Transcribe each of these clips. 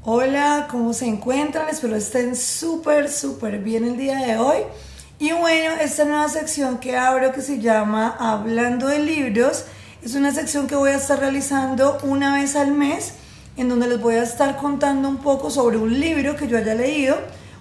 Hola, ¿cómo se encuentran? Espero estén súper bien el día de hoy. Y bueno, esta nueva sección que abro que se llama Hablando de Libros es una sección que voy a estar realizando una vez al mes, en donde les voy a estar contando un poco sobre un libro que yo haya leído.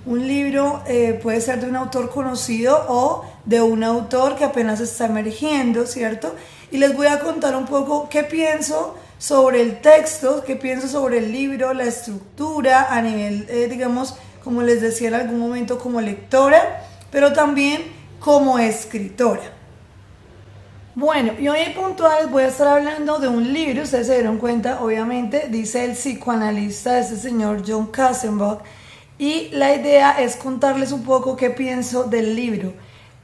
Un libro puede ser de un autor conocido o de un autor que apenas está emergiendo, ¿cierto? Y les voy a contar un poco qué pienso sobre el texto, qué pienso sobre el libro, la estructura a nivel, digamos, como les decía en algún momento, como lectora, pero también como escritora. Bueno, y hoy puntual voy a estar hablando de un libro, ustedes se dieron cuenta, obviamente, dice el psicoanalista, este señor John Kassenbach, y la idea es contarles un poco qué pienso del libro.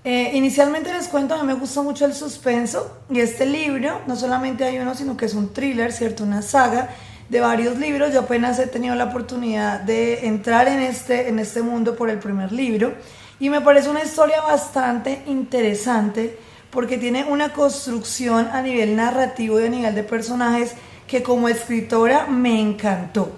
Inicialmente les cuento, a mí me gusta mucho el suspenso, y este libro, no solamente hay uno, sino que es un thriller, ¿cierto? Una saga de varios libros. Yo apenas he tenido la oportunidad de entrar en este mundo por el primer libro, y me parece una historia bastante interesante, porque tiene una construcción a nivel narrativo y a nivel de personajes que como escritora me encantó.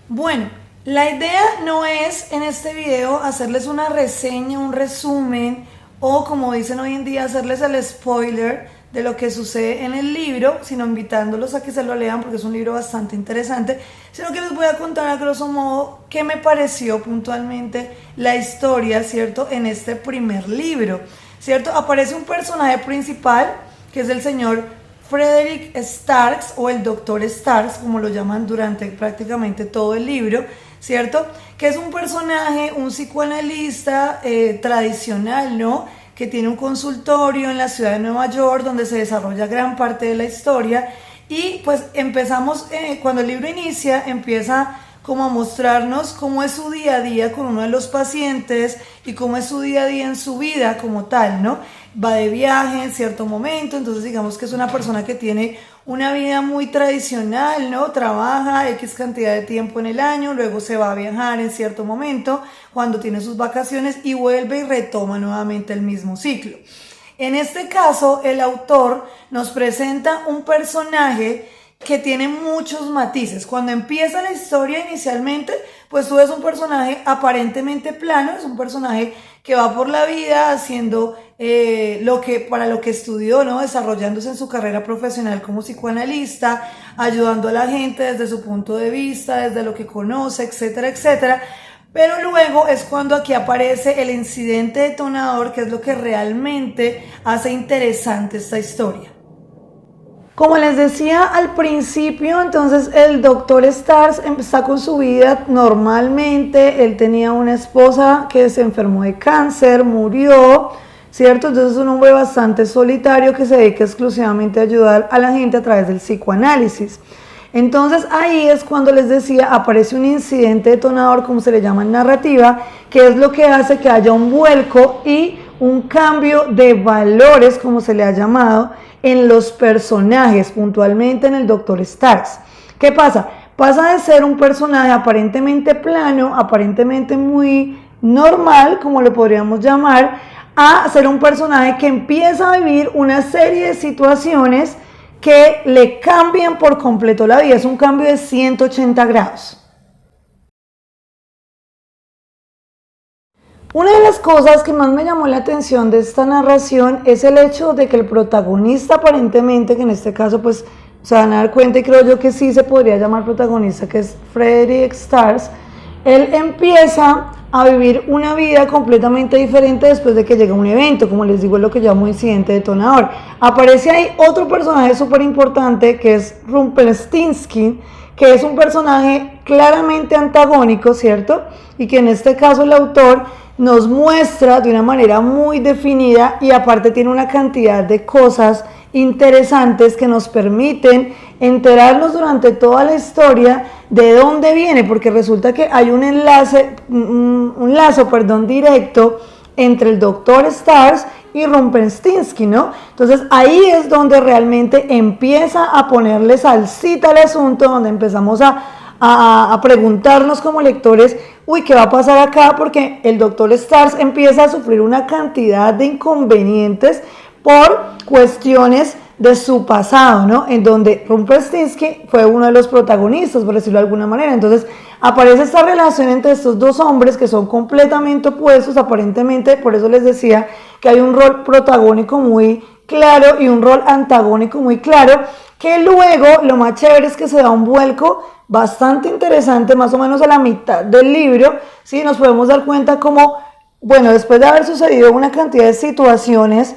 Bueno, la idea no es en este video hacerles una reseña, un resumen o como dicen hoy en día hacerles el spoiler de lo que sucede en el libro, sino invitándolos a que se lo lean porque es un libro bastante interesante, sino que les voy a contar a grosso modo qué me pareció puntualmente la historia, ¿cierto? En este primer libro, ¿cierto? Aparece un personaje principal que es el señor Frederick Starks o el Doctor Starks, como lo llaman durante prácticamente todo el libro, ¿cierto? Que es un personaje, un psicoanalista tradicional, ¿no? Que tiene un consultorio en la ciudad de Nueva York donde se desarrolla gran parte de la historia y pues empezamos, cuando el libro inicia, empieza como a mostrarnos cómo es su día a día con uno de los pacientes y cómo es su día a día en su vida como tal, ¿no? Va de viaje en cierto momento, entonces digamos que es una persona que tiene una vida muy tradicional, ¿no? Trabaja X cantidad de tiempo en el año, luego se va a viajar en cierto momento, cuando tiene sus vacaciones y vuelve y retoma nuevamente el mismo ciclo. En este caso, el autor nos presenta un personaje que tiene muchos matices. Cuando empieza la historia inicialmente, pues tú ves un personaje aparentemente plano, es un personaje que va por la vida haciendo para lo que estudió, ¿no? Desarrollándose en su carrera profesional como psicoanalista, ayudando a la gente desde su punto de vista, desde lo que conoce, etcétera, etcétera. Pero luego es cuando aquí aparece el incidente detonador, que es lo que realmente hace interesante esta historia. Como les decía al principio, entonces el doctor Stars está con su vida normalmente. Él tenía una esposa que se enfermó de cáncer, murió, ¿cierto? Entonces es un hombre bastante solitario que se dedica exclusivamente a ayudar a la gente a través del psicoanálisis. Entonces ahí es cuando les decía, aparece un incidente detonador, como se le llama en narrativa, que es lo que hace que haya un vuelco y un cambio de valores, como se le ha llamado, en los personajes, puntualmente en el Dr. Starks. ¿Qué pasa? Pasa de ser un personaje aparentemente plano, aparentemente muy normal, como lo podríamos llamar, a ser un personaje que empieza a vivir una serie de situaciones que le cambian por completo la vida. Es un cambio de 180 grados. Una de las cosas que más me llamó la atención de esta narración es el hecho de que el protagonista aparentemente, que en este caso pues se van a dar cuenta y creo yo que sí se podría llamar protagonista, que es Frederick Starks, él empieza a vivir una vida completamente diferente después de que llega un evento, como les digo, es lo que llamo incidente detonador. Aparece ahí otro personaje súper importante que es Rumpelstiltskin, que es un personaje claramente antagónico, ¿cierto? Y que en este caso el autor nos muestra de una manera muy definida y aparte tiene una cantidad de cosas interesantes que nos permiten enterarnos durante toda la historia de dónde viene, porque resulta que hay un lazo directo entre el Dr. Starks y Rumpelstiltskin, ¿no? Entonces ahí es donde realmente empieza a ponerle salsita al asunto, donde empezamos a preguntarnos como lectores, uy, ¿qué va a pasar acá? Porque el Dr. Starks empieza a sufrir una cantidad de inconvenientes por cuestiones de su pasado, ¿no? En donde Rumpelstiltskin fue uno de los protagonistas, por decirlo de alguna manera. Entonces aparece esta relación entre estos dos hombres que son completamente opuestos, aparentemente, por eso les decía que hay un rol protagónico muy claro y un rol antagónico muy claro, que luego lo más chévere es que se da un vuelco bastante interesante, más o menos a la mitad del libro, ¿sí? Nos podemos dar cuenta como, bueno, después de haber sucedido una cantidad de situaciones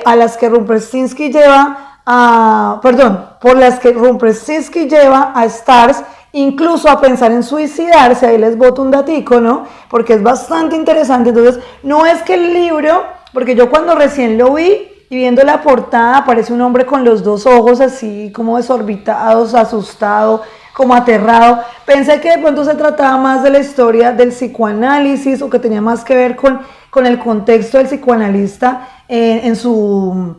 a las que Rumpelstiltskin lleva a, perdón, por las que Rumpelstiltskin lleva a Stars incluso a pensar en suicidarse, ahí les boto un datico, ¿no? Porque es bastante interesante. Entonces, no es que el libro, porque yo cuando recién lo vi y viendo la portada aparece un hombre con los dos ojos así como desorbitados, asustado, como aterrado, pensé que de pronto se trataba más de la historia del psicoanálisis o que tenía más que ver con el contexto del psicoanalista en su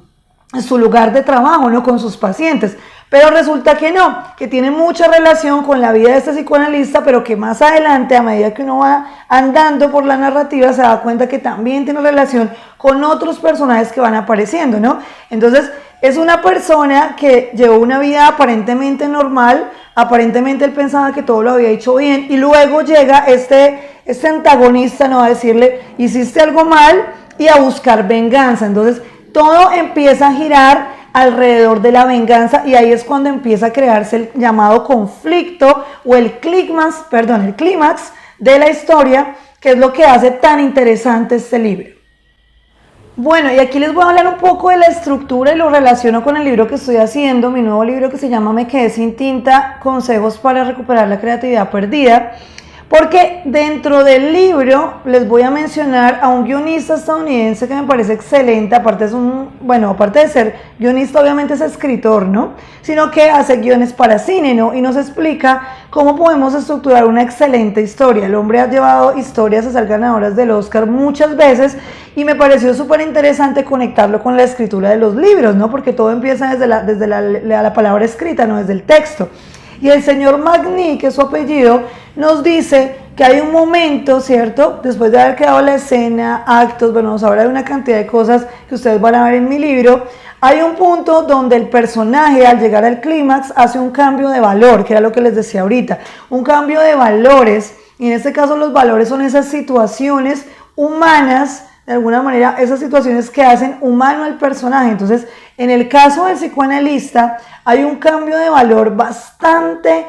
lugar de trabajo, ¿no? Con sus pacientes. Pero resulta que no, que tiene mucha relación con la vida de este psicoanalista, pero que más adelante, a medida que uno va andando por la narrativa, se da cuenta que también tiene relación con otros personajes que van apareciendo, ¿no? Entonces, es una persona que llevó una vida aparentemente normal, aparentemente él pensaba que todo lo había hecho bien, y luego llega este antagonista, ¿no? A decirle, hiciste algo mal, y a buscar venganza. Entonces, todo empieza a girar alrededor de la venganza y ahí es cuando empieza a crearse el llamado conflicto o el clímax de la historia, que es lo que hace tan interesante este libro. Bueno, y aquí les voy a hablar un poco de la estructura y lo relaciono con el libro que estoy haciendo, mi nuevo libro que se llama Me quedé sin tinta, consejos para recuperar la creatividad perdida. Porque dentro del libro les voy a mencionar a un guionista estadounidense que me parece excelente, aparte de ser guionista, obviamente es escritor, ¿no? Sino que hace guiones para cine, ¿no? Y nos explica cómo podemos estructurar una excelente historia. El hombre ha llevado historias a ser ganadoras del Oscar muchas veces y me pareció súper interesante conectarlo con la escritura de los libros, ¿no? Porque todo empieza desde la palabra escrita, no desde el texto. Y el señor Magny, que es su apellido, nos dice que hay un momento, ¿cierto? Después de haber creado la escena, actos, bueno, nos habla de una cantidad de cosas que ustedes van a ver en mi libro. Hay un punto donde el personaje, al llegar al clímax, hace un cambio de valor, que era lo que les decía ahorita. Un cambio de valores, y en este caso los valores son esas situaciones humanas, de alguna manera, esas situaciones que hacen humano al personaje. Entonces, en el caso del psicoanalista, hay un cambio de valor bastante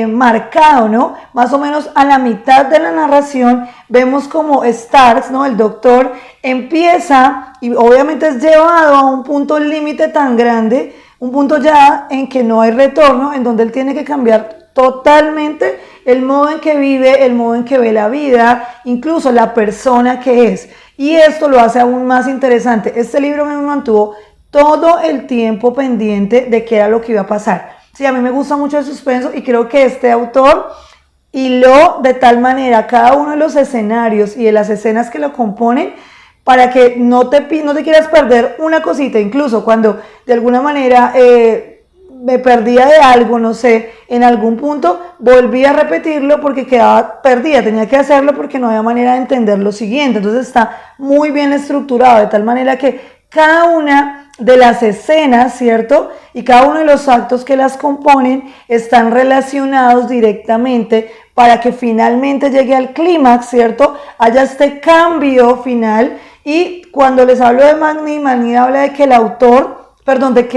marcado, ¿no? Más o menos a la mitad de la narración, vemos como Stars, ¿no? El doctor empieza, y obviamente es llevado a un punto límite tan grande, un punto ya en que no hay retorno, en donde él tiene que cambiar totalmente el modo en que vive, el modo en que ve la vida, incluso la persona que es. Y esto lo hace aún más interesante. Este libro me mantuvo todo el tiempo pendiente de qué era lo que iba a pasar. Sí, a mí me gusta mucho el suspenso y creo que este autor hiló de tal manera cada uno de los escenarios y de las escenas que lo componen para que no te quieras perder una cosita. Incluso cuando de alguna manera me perdía de algo, no sé, en algún punto volví a repetirlo porque quedaba perdida, tenía que hacerlo porque no había manera de entender lo siguiente. Entonces está muy bien estructurado de tal manera que cada una de las escenas, ¿cierto? Y cada uno de los actos que las componen están relacionados directamente para que finalmente llegue al clímax, ¿cierto? Haya este cambio final. Y cuando les hablo de Magny habla de que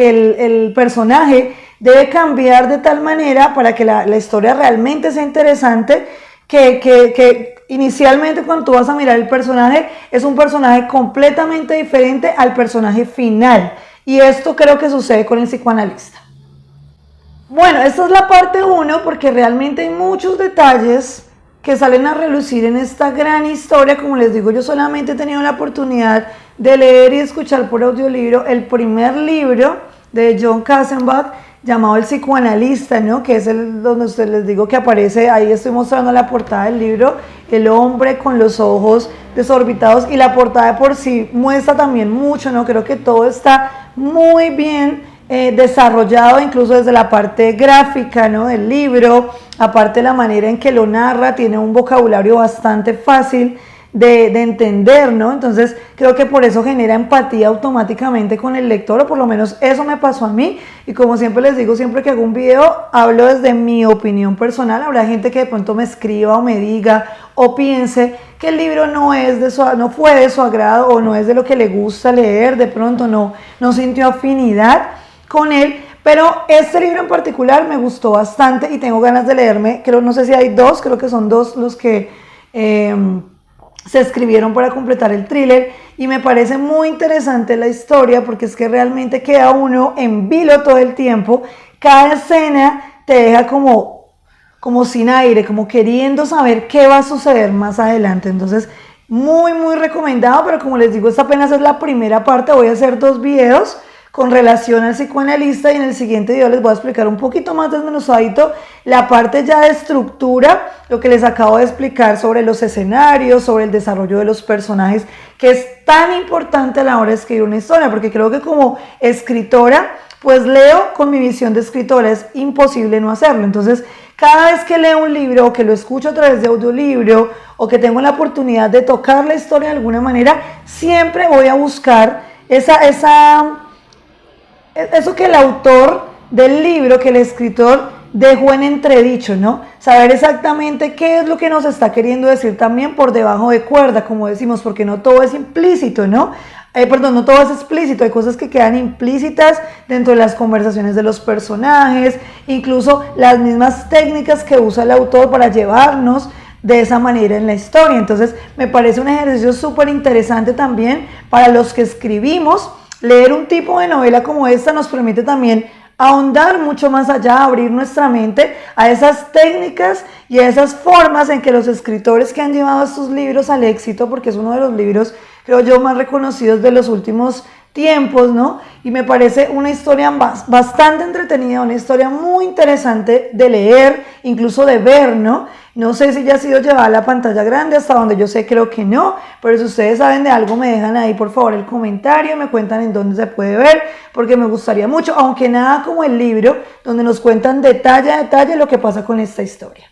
el personaje debe cambiar de tal manera para que la historia realmente sea interesante, que inicialmente cuando tú vas a mirar el personaje, es un personaje completamente diferente al personaje final. Y esto creo que sucede con el psicoanalista. Bueno, esta es la parte 1 porque realmente hay muchos detalles que salen a relucir en esta gran historia. Como les digo, yo solamente he tenido la oportunidad de leer y escuchar por audiolibro el primer libro de Jon Kassenbach llamado El psicoanalista, ¿no? Que es donde ustedes les digo que aparece, ahí estoy mostrando la portada del libro, el hombre con los ojos desorbitados, y la portada de por sí muestra también mucho, ¿no? Creo que todo está muy bien desarrollado, incluso desde la parte gráfica, ¿no? Del libro, aparte de la manera en que lo narra, tiene un vocabulario bastante fácil de entender, ¿no? Entonces creo que por eso genera empatía automáticamente con el lector, o por lo menos eso me pasó a mí. Y como siempre les digo, siempre que hago un video, hablo desde mi opinión personal. Habrá gente que de pronto me escriba o me diga o piense que el libro no fue de su agrado o no es de lo que le gusta leer, de pronto no sintió afinidad con él. Pero este libro en particular me gustó bastante y tengo ganas de leerme, no sé si hay dos, creo que son dos los que se escribieron para completar el thriller, y me parece muy interesante la historia porque es que realmente queda uno en vilo todo el tiempo. Cada escena te deja como sin aire, como queriendo saber qué va a suceder más adelante. Entonces, muy recomendado, pero como les digo, esta apenas es la primera parte. Voy a hacer 2 videos con relación al psicoanalista y en el siguiente video les voy a explicar un poquito más desmenuzadito la parte ya de estructura, lo que les acabo de explicar sobre los escenarios, sobre el desarrollo de los personajes, que es tan importante a la hora de escribir una historia, porque creo que como escritora, pues leo con mi visión de escritora, es imposible no hacerlo. Entonces, cada vez que leo un libro o que lo escucho a través de audiolibro o que tengo la oportunidad de tocar la historia de alguna manera, siempre voy a buscar eso que el autor del libro, que el escritor dejó en entredicho, ¿no? Saber exactamente qué es lo que nos está queriendo decir también por debajo de cuerda, como decimos, porque no todo es implícito, ¿no? No todo es explícito, hay cosas que quedan implícitas dentro de las conversaciones de los personajes, incluso las mismas técnicas que usa el autor para llevarnos de esa manera en la historia. Entonces me parece un ejercicio súper interesante también para los que escribimos. Leer un tipo de novela como esta nos permite también ahondar mucho más allá, abrir nuestra mente a esas técnicas y a esas formas en que los escritores que han llevado estos libros al éxito, porque es uno de los libros, creo yo, más reconocidos de los últimos tiempos, ¿no? Y me parece una historia bastante entretenida, una historia muy interesante de leer, incluso de ver, ¿no? No sé si ya ha sido llevada a la pantalla grande, hasta donde yo sé creo que no, pero si ustedes saben de algo me dejan ahí por favor el comentario, me cuentan en dónde se puede ver, porque me gustaría mucho, aunque nada como el libro, donde nos cuentan detalle a detalle lo que pasa con esta historia.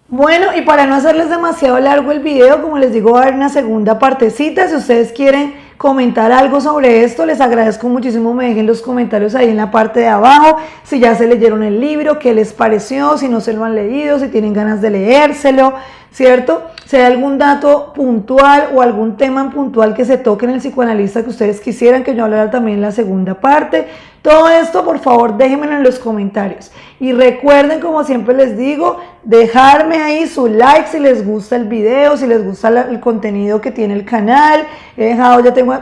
Bueno, y para no hacerles demasiado largo el video, como les digo, va a haber una segunda partecita. Si ustedes quieren comentar algo sobre esto, les agradezco muchísimo, me dejen los comentarios ahí en la parte de abajo, si ya se leyeron el libro, qué les pareció, si no se lo han leído, si tienen ganas de leérselo, ¿cierto? Si hay algún dato puntual o algún tema puntual que se toque en el psicoanalista que ustedes quisieran que yo hablara también en la segunda parte, todo esto por favor déjenmelo en los comentarios. Y recuerden, como siempre les digo, dejarme ahí su like si les gusta el video, si les gusta el contenido que tiene el canal. He dejado, ya tengo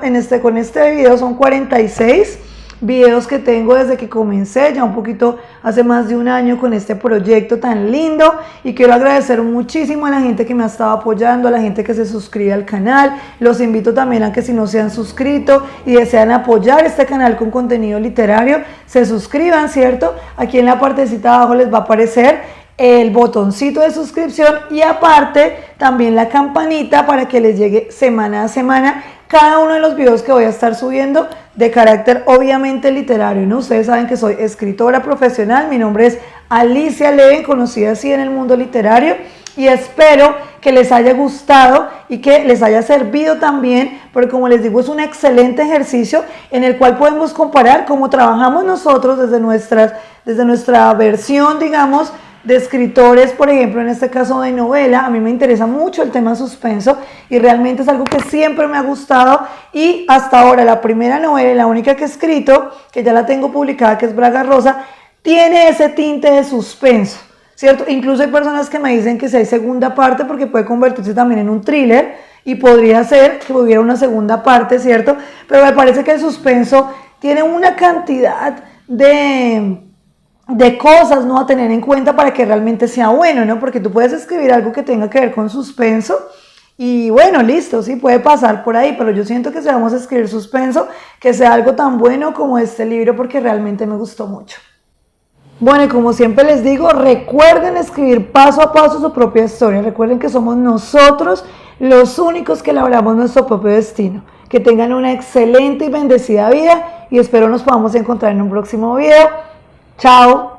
con este video son 46 videos que tengo desde que comencé, ya un poquito hace más de un año con este proyecto tan lindo, y quiero agradecer muchísimo a la gente que me ha estado apoyando, a la gente que se suscribe al canal. Los invito también a que si no se han suscrito y desean apoyar este canal con contenido literario, se suscriban, ¿cierto? Aquí en la partecita de abajo les va a aparecer el botoncito de suscripción y aparte también la campanita para que les llegue semana a semana cada uno de los videos que voy a estar subiendo de carácter obviamente literario, ¿no? Ustedes saben que soy escritora profesional, mi nombre es Alicia Leven, conocida así en el mundo literario, y espero que les haya gustado y que les haya servido también, porque como les digo, es un excelente ejercicio en el cual podemos comparar cómo trabajamos nosotros desde nuestra versión, digamos, de escritores, por ejemplo, en este caso de novela. A mí me interesa mucho el tema suspenso y realmente es algo que siempre me ha gustado, y hasta ahora la primera novela, la única que he escrito, que ya la tengo publicada, que es Braga Rosa, tiene ese tinte de suspenso, ¿cierto? Incluso hay personas que me dicen que si hay segunda parte, porque puede convertirse también en un thriller y podría ser que hubiera una segunda parte, ¿cierto? Pero me parece que el suspenso tiene una cantidad de cosas, ¿no?, a tener en cuenta para que realmente sea bueno, ¿no? Porque tú puedes escribir algo que tenga que ver con suspenso y bueno, listo, sí, puede pasar por ahí, pero yo siento que si vamos a escribir suspenso, que sea algo tan bueno como este libro, porque realmente me gustó mucho. Bueno, y como siempre les digo, recuerden escribir paso a paso su propia historia. Recuerden que somos nosotros los únicos que elaboramos nuestro propio destino. Que tengan una excelente y bendecida vida y espero nos podamos encontrar en un próximo video. Chao.